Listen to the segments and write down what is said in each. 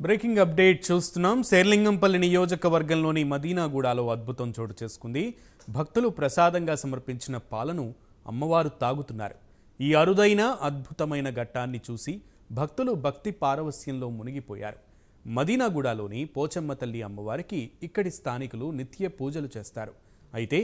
Breaking update చూస్తున్నాం. శేర్లింగంపల్లి నియోజకవర్గంలోని మదీనాగూడలో అద్భుతం చోటు చేసుకుంది. భక్తులు ప్రసాదంగా సమర్పించిన పాలను అమ్మవారు తాగుతున్నారు. ఈ అరుదైన అద్భుతమైన ఘట్టాన్ని చూసి భక్తులు భక్తి పారవస్యంలో మునిగిపోయారు. మదీనాగూడలోని పోచమ్మ తల్లి అమ్మవారికి ఇక్కడి స్థానికులు నిత్య పూజలు చేస్తారు. అయితే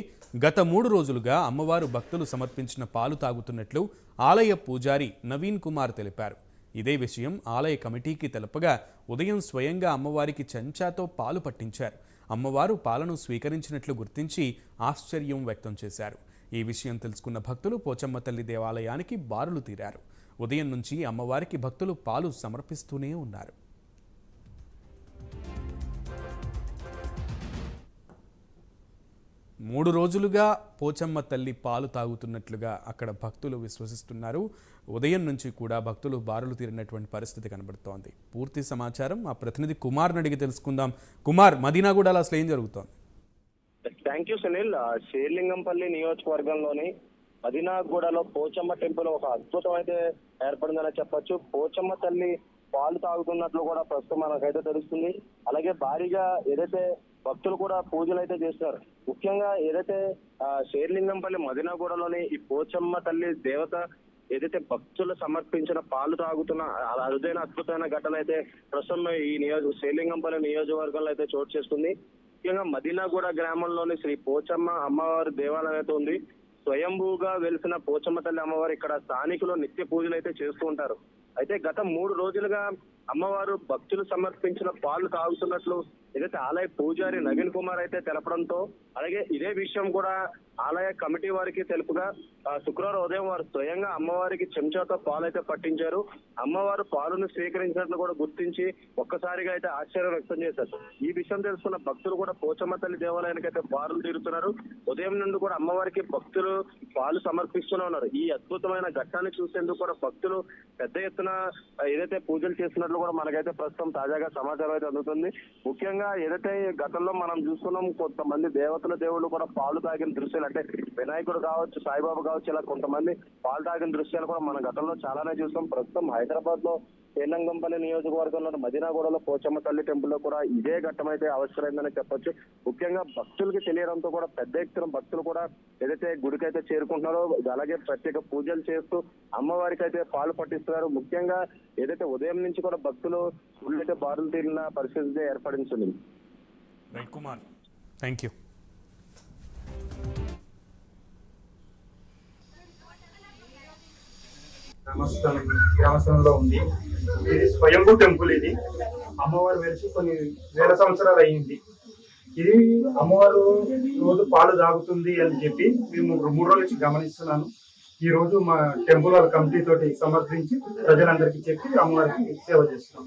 గత 3 రోజులుగా అమ్మవారు భక్తులు సమర్పించిన పాలు తాగుతున్నట్లు ఆలయ పూజారి నవీన్ కుమార్ తెలిపారు. ఇదే విషయం ఆలయ కమిటీకి తెలపగా ఉదయం స్వయంగా అమ్మవారికి చెంచాతో పాలు పట్టించారు. అమ్మవారు పాలను స్వీకరించినట్లు గుర్తించి ఆశ్చర్యం వ్యక్తం చేశారు. ఈ విషయం తెలుసుకున్న భక్తులు పోచమ్మ తల్లి దేవాలయానికి బారులు తీరారు. ఉదయం నుంచి అమ్మవారికి భక్తులు పాలు సమర్పిస్తూనే ఉన్నారు. మూడు రోజులుగా పోచమ్మ తల్లి పాలు తాగుతున్నట్లుగా అక్కడ భక్తులు విశ్వసిస్తున్నారు. ఉదయం నుంచి కూడా భక్తులు బారులు తీరినటువంటి పరిస్థితి కనబడుతోంది. పూర్తి సమాచారం మా ప్రతినిధి కుమార్ని అడిగి తెలుసుకుందాం. కుమార్, మదీనాగూడలో అసలు ఏం జరుగుతోంది? Thank you Sunil. శేర్లింగంపల్లి నియోజకవర్గంలోని మదీనాగూడలో పోచమ్మ టెంపుల్ ఒక అద్భుతం అయితే ఏర్పడిందని చెప్పొచ్చు. పోచమ్మ తల్లి పాలు తాగుతున్నట్లు కూడా ప్రస్తుతం మనకైతే తెలుస్తుంది. అలాగే భారీగా ఏదైతే భక్తులు కూడా పూజలు అయితే చేస్తున్నారు. ముఖ్యంగా ఏదైతే శేర్లింగంపల్లి మదీనాగూడలోని ఈ పోచమ్మ తల్లి దేవత ఏదైతే భక్తులు సమర్పించిన పాలు తాగుతున్న అరుదైన అద్భుతమైన ఘటన అయితే ప్రస్తుతం ఈ శేర్లింగంపల్లి నియోజకవర్గంలో అయితే చోటు చేసుకుంది. ముఖ్యంగా మదీనాగూడ గ్రామంలోని శ్రీ పోచమ్మ అమ్మవారి దేవాలయం అయితే ఉంది. స్వయంభూగా వెలిసిన పోచమ్మ తల్లి అమ్మవారు ఇక్కడ స్థానికులు నిత్య పూజలు అయితే చేస్తూ ఉంటారు. అయితే గత 3 రోజులుగా అమ్మవారు భక్తులు సమర్పించిన పాలు తాగుతున్నట్లు ఏదైతే ఆలయ పూజారి నవీన్ కుమార్ అయితే తెలపడంతో, అలాగే ఇదే విషయం కూడా ఆలయ కమిటీ వారికి తెలుపుగా శుక్రవారం ఉదయం వారు స్వయంగా అమ్మవారికి చెంచాతో పాలు అయితే పట్టించారు. అమ్మవారు పాలను స్వీకరించినట్లు కూడా గుర్తించి ఒక్కసారిగా అయితే ఆశ్చర్యం వ్యక్తం చేశారు. ఈ విషయం తెలుసుకున్న భక్తులు కూడా పోచమ్మ తల్లి దేవాలయానికి అయితే బారులు తీరుతున్నారు. ఉదయం నుండి కూడా అమ్మవారికి భక్తులు పాలు సమర్పిస్తూనే ఉన్నారు. ఈ అద్భుతమైన ఘట్టాన్ని చూసేందుకు కూడా భక్తులు పెద్ద ఎత్తున ఏదైతే పూజలు చేస్తున్నట్లు కూడా మనకైతే ప్రస్తుతం తాజాగా సమాచారం అయితే అందుతుంది. ముఖ్యంగా ఏదైతే గతంలో మనం చూసుకున్నాం, కొంతమంది దేవుళ్ళు కూడా పాలు తాగిన దృశ్యాలు, అంటే వినాయకుడు కావచ్చు, సాయిబాబా కావచ్చు, ఇలా కొంతమంది పాలు తాగిన దృశ్యాలు కూడా మన గతంలో చాలానే చూస్తాం. ప్రస్తుతం హైదరాబాద్ లో శేర్లింగంపల్లి నియోజకవర్గంలో మదీనాగూడలో పోచమ్మ తల్లి టెంపుల్ లో కూడా ఇదే ఘట్టం అయితే అవసరమైందని చెప్పొచ్చు. ముఖ్యంగా భక్తులకి తెలియడంతో కూడా పెద్ద ఎత్తున భక్తులు కూడా ఏదైతే గుడికైతే చేరుకుంటున్నారో, అలాగే ప్రత్యేక పూజలు చేస్తూ అమ్మవారికి అయితే పాలు పట్టిస్తున్నారు. ముఖ్యంగా ఏదైతే ఉదయం నుంచి కూడా భక్తులు గుళ్ళైతే బారులు తీరిన పరిస్థితి ఏర్పడింది. Right Kumar, thank you. గ్రామస్థలంలో ఉంది. ఇది స్వయంభూ టెంపుల్. ఇది అమ్మవారు వెలిసి కొన్ని వేల సంవత్సరాలు అయ్యింది. ఇది అమ్మవారు రోజు పాలు తాగుతుంది అని చెప్పి మేము 3 రోజుల నుంచి గమనిస్తున్నాను. ఈ రోజు మా టెంపుల్ వాళ్ళ కమిటీ తోటి సమర్పించి ప్రజలందరికీ చెప్పి అమ్మవారికి సేవ చేస్తున్నాం.